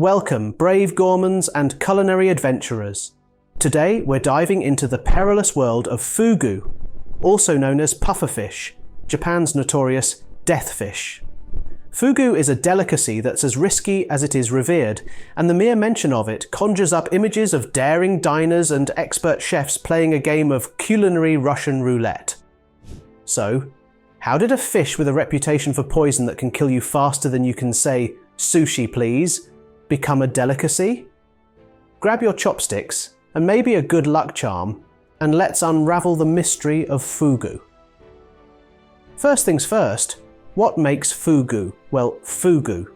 Welcome, brave gourmands and culinary adventurers. Today we're diving into the perilous world of fugu, also known as pufferfish, Japan's notorious death fish. Fugu is a delicacy that's as risky as it is revered, and the mere mention of it conjures up images of daring diners and expert chefs playing a game of culinary Russian roulette. So, how did a fish with a reputation for poison that can kill you faster than you can say, "Sushi please," become a delicacy? Grab your chopsticks, and maybe a good luck charm, and let's unravel the mystery of fugu. First things first, what makes fugu? Well, fugu.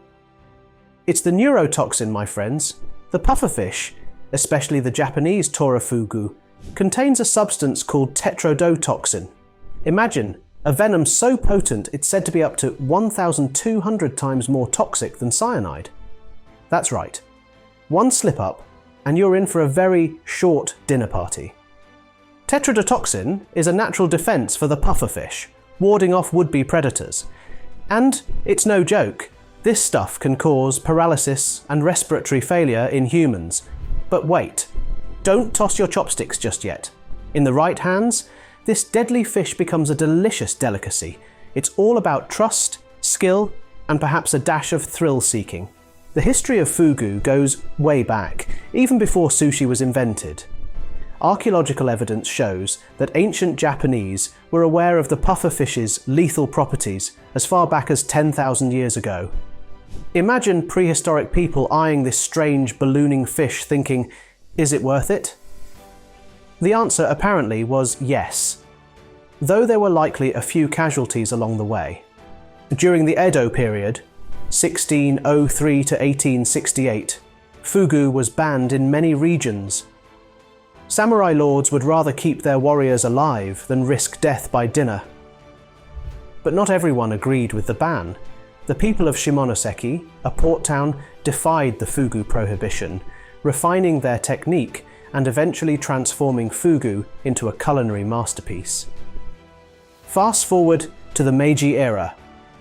It's the neurotoxin, my friends. The pufferfish, especially the Japanese tora fugu, contains a substance called tetrodotoxin. Imagine a venom so potent it's said to be up to 1,200 times more toxic than cyanide. That's right. One slip up, and you're in for a very short dinner party. Tetrodotoxin is a natural defense for the pufferfish, warding off would-be predators. And it's no joke, this stuff can cause paralysis and respiratory failure in humans. But wait, don't toss your chopsticks just yet. In the right hands, this deadly fish becomes a delicious delicacy. It's all about trust, skill, and perhaps a dash of thrill-seeking. The history of fugu goes way back, even before sushi was invented. Archaeological evidence shows that ancient Japanese were aware of the pufferfish's lethal properties as far back as 10,000 years ago. Imagine prehistoric people eyeing this strange ballooning fish thinking, is it worth it? The answer apparently was yes, though there were likely a few casualties along the way. During the Edo period, 1603 to 1868, fugu was banned in many regions. Samurai lords would rather keep their warriors alive than risk death by dinner. But not everyone agreed with the ban. The people of Shimonoseki, a port town, defied the fugu prohibition, refining their technique and eventually transforming fugu into a culinary masterpiece. Fast forward to the Meiji era,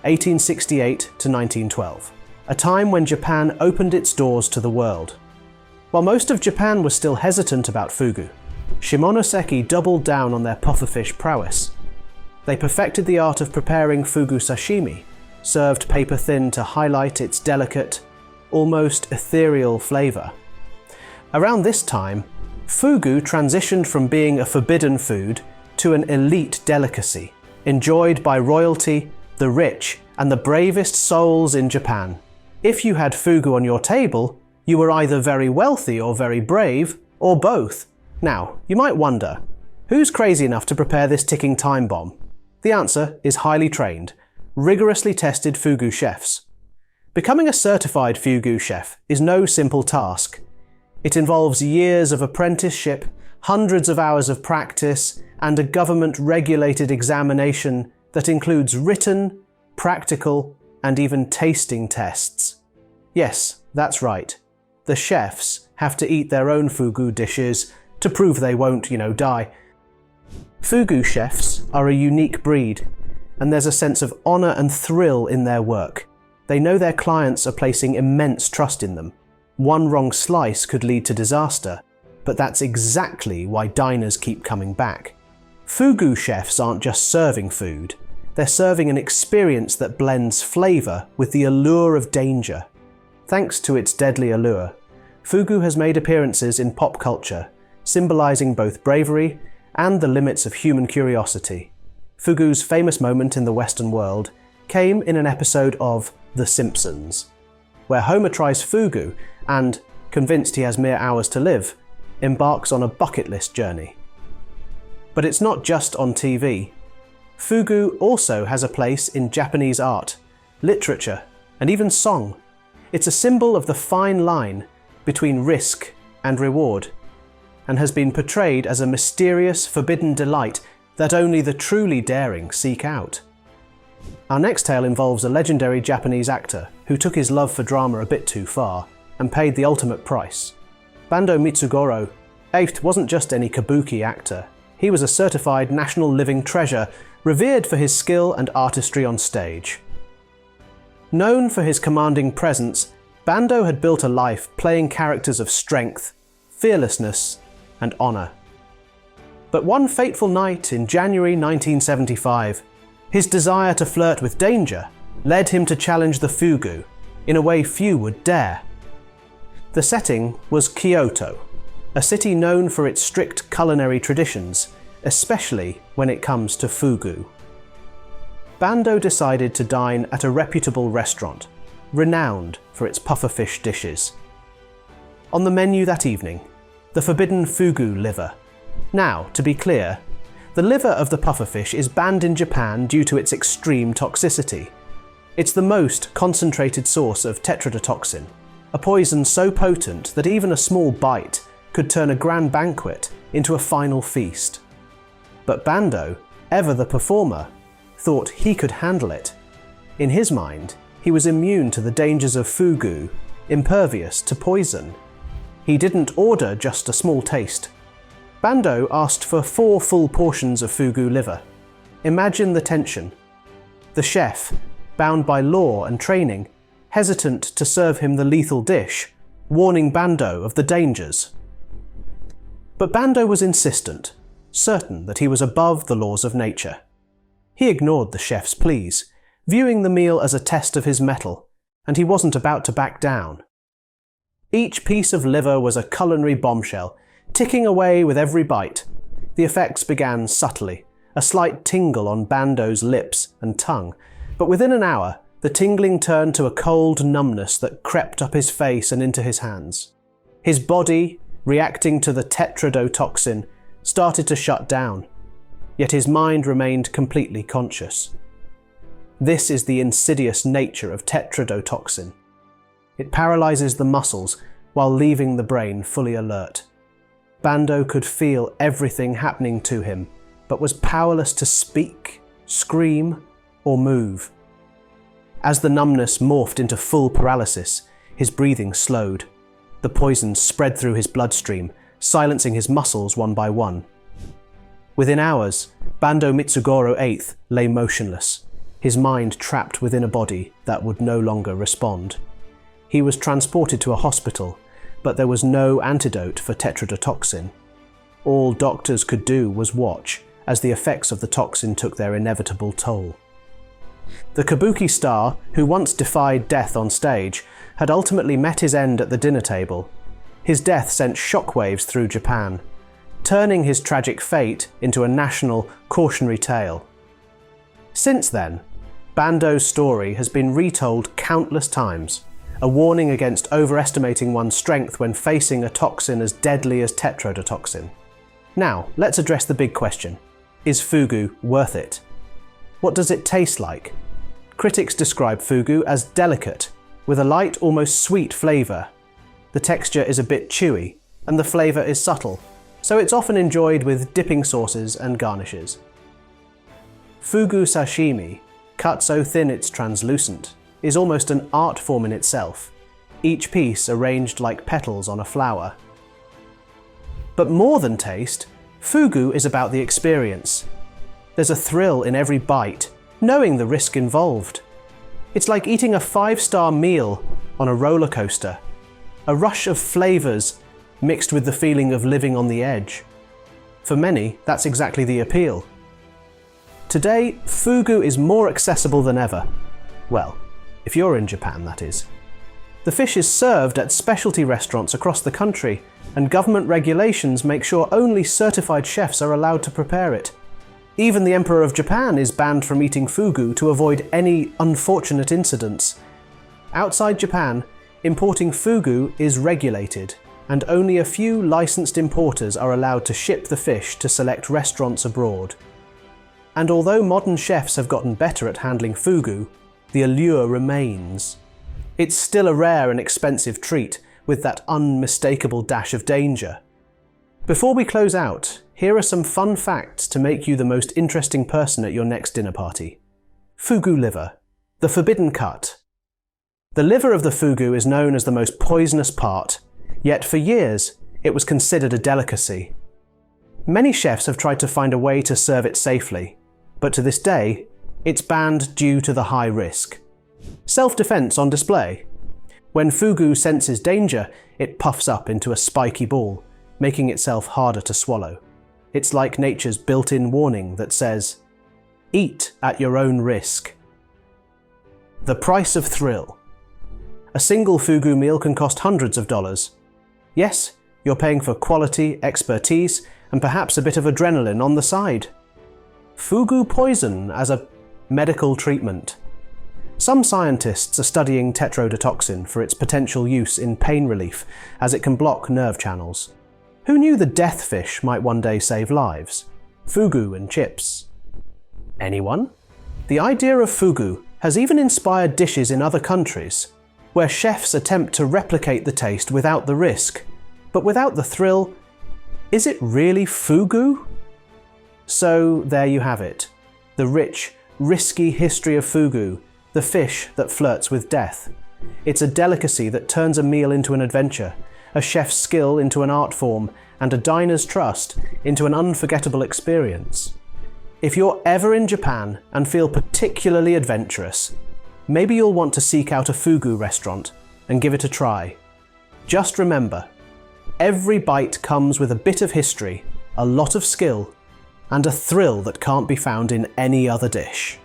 1868 to 1912, a time when Japan opened its doors to the world. While most of Japan was still hesitant about fugu, Shimonoseki doubled down on their pufferfish prowess. They perfected the art of preparing fugu sashimi, served paper thin to highlight its delicate, almost ethereal flavour. Around this time, fugu transitioned from being a forbidden food to an elite delicacy, enjoyed by royalty, the rich, and the bravest souls in Japan. If you had fugu on your table, you were either very wealthy or very brave, or both. Now, you might wonder, who's crazy enough to prepare this ticking time bomb? The answer is highly trained, rigorously tested fugu chefs. Becoming a certified fugu chef is no simple task. It involves years of apprenticeship, hundreds of hours of practice, and a government-regulated examination that includes written, practical, and even tasting tests. Yes, that's right. The chefs have to eat their own fugu dishes to prove they won't, die. Fugu chefs are a unique breed, and there's a sense of honour and thrill in their work. They know their clients are placing immense trust in them. One wrong slice could lead to disaster, but that's exactly why diners keep coming back. Fugu chefs aren't just serving food, they're serving an experience that blends flavour with the allure of danger. Thanks to its deadly allure, fugu has made appearances in pop culture, symbolising both bravery and the limits of human curiosity. Fugu's famous moment in the Western world came in an episode of The Simpsons, where Homer tries fugu and, convinced he has mere hours to live, embarks on a bucket list journey. But it's not just on TV. Fugu also has a place in Japanese art, literature, and even song. It's a symbol of the fine line between risk and reward, and has been portrayed as a mysterious, forbidden delight that only the truly daring seek out. Our next tale involves a legendary Japanese actor who took his love for drama a bit too far and paid the ultimate price. Bandō Mitsugorō VIII wasn't just any kabuki actor. He was a certified national living treasure, revered for his skill and artistry on stage. Known for his commanding presence, Bando had built a life playing characters of strength, fearlessness, and honor. But one fateful night in January 1975, his desire to flirt with danger led him to challenge the Fugu in a way few would dare. The setting was Kyoto, a city known for its strict culinary traditions, especially when it comes to Fugu. Bando decided to dine at a reputable restaurant, renowned for its pufferfish dishes. On the menu that evening, the forbidden Fugu liver. Now, to be clear, the liver of the pufferfish is banned in Japan due to its extreme toxicity. It's the most concentrated source of tetrodotoxin, a poison so potent that even a small bite could turn a grand banquet into a final feast. But Bando, ever the performer, thought he could handle it. In his mind, he was immune to the dangers of Fugu, impervious to poison. He didn't order just a small taste. Bando asked for 4 full portions of Fugu liver. Imagine the tension. The chef, bound by law and training, hesitant to serve him the lethal dish, warning Bando of the dangers. But Bando was insistent, certain that he was above the laws of nature. He ignored the chef's pleas, viewing the meal as a test of his mettle, and he wasn't about to back down. Each piece of liver was a culinary bombshell, ticking away with every bite. The effects began subtly, a slight tingle on Bando's lips and tongue, but within an hour, the tingling turned to a cold numbness that crept up his face and into his hands. His body, reacting to the tetrodotoxin, started to shut down, yet his mind remained completely conscious. This is the insidious nature of tetrodotoxin. It paralyzes the muscles while leaving the brain fully alert. Bando could feel everything happening to him, but was powerless to speak, scream, or move. As the numbness morphed into full paralysis, his breathing slowed. The poison spread through his bloodstream, silencing his muscles one by one. Within hours, Bandō Mitsugorō VIII lay motionless, his mind trapped within a body that would no longer respond. He was transported to a hospital, but there was no antidote for tetrodotoxin. All doctors could do was watch as the effects of the toxin took their inevitable toll. The kabuki star, who once defied death on stage, had ultimately met his end at the dinner table. His death sent shockwaves through Japan, turning his tragic fate into a national cautionary tale. Since then, Bando's story has been retold countless times, a warning against overestimating one's strength when facing a toxin as deadly as tetrodotoxin. Now, let's address the big question. Is Fugu worth it? What does it taste like? Critics describe Fugu as delicate, with a light, almost sweet flavour. The texture is a bit chewy, and the flavour is subtle, so it's often enjoyed with dipping sauces and garnishes. Fugu sashimi, cut so thin it's translucent, is almost an art form in itself, each piece arranged like petals on a flower. But more than taste, Fugu is about the experience. There's a thrill in every bite, knowing the risk involved. It's like eating a 5-star meal on a roller coaster, a rush of flavours mixed with the feeling of living on the edge. For many, that's exactly the appeal. Today, Fugu is more accessible than ever. Well, if you're in Japan, that is. The fish is served at specialty restaurants across the country, and government regulations make sure only certified chefs are allowed to prepare it. Even the Emperor of Japan is banned from eating Fugu to avoid any unfortunate incidents. Outside Japan, importing Fugu is regulated, and only a few licensed importers are allowed to ship the fish to select restaurants abroad. And although modern chefs have gotten better at handling Fugu, the allure remains. It's still a rare and expensive treat, with that unmistakable dash of danger. Before we close out, here are some fun facts to make you the most interesting person at your next dinner party. Fugu liver, the forbidden cut. The liver of the fugu is known as the most poisonous part, yet for years it was considered a delicacy. Many chefs have tried to find a way to serve it safely, but to this day, it's banned due to the high risk. Self-defense on display. When fugu senses danger, it puffs up into a spiky ball, making itself harder to swallow. It's like nature's built-in warning that says, "Eat at your own risk." The price of thrill. A single fugu meal can cost hundreds of dollars. Yes, you're paying for quality, expertise, and perhaps a bit of adrenaline on the side. Fugu poison as a medical treatment. Some scientists are studying tetrodotoxin for its potential use in pain relief, as it can block nerve channels. Who knew the death fish might one day save lives? Fugu and chips. Anyone? The idea of fugu has even inspired dishes in other countries, where chefs attempt to replicate the taste without the risk. But without the thrill, is it really fugu? So there you have it. The rich, risky history of fugu, the fish that flirts with death. It's a delicacy that turns a meal into an adventure, a chef's skill into an art form, and a diner's trust into an unforgettable experience. If you're ever in Japan and feel particularly adventurous, maybe you'll want to seek out a fugu restaurant and give it a try. Just remember, every bite comes with a bit of history, a lot of skill, and a thrill that can't be found in any other dish.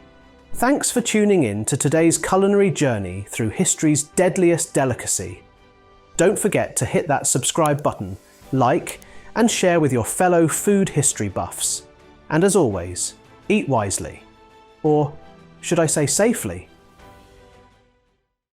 Thanks for tuning in to today's culinary journey through history's deadliest delicacy. Don't forget to hit that subscribe button, like, and share with your fellow food history buffs. And as always, eat wisely. Or should I say safely?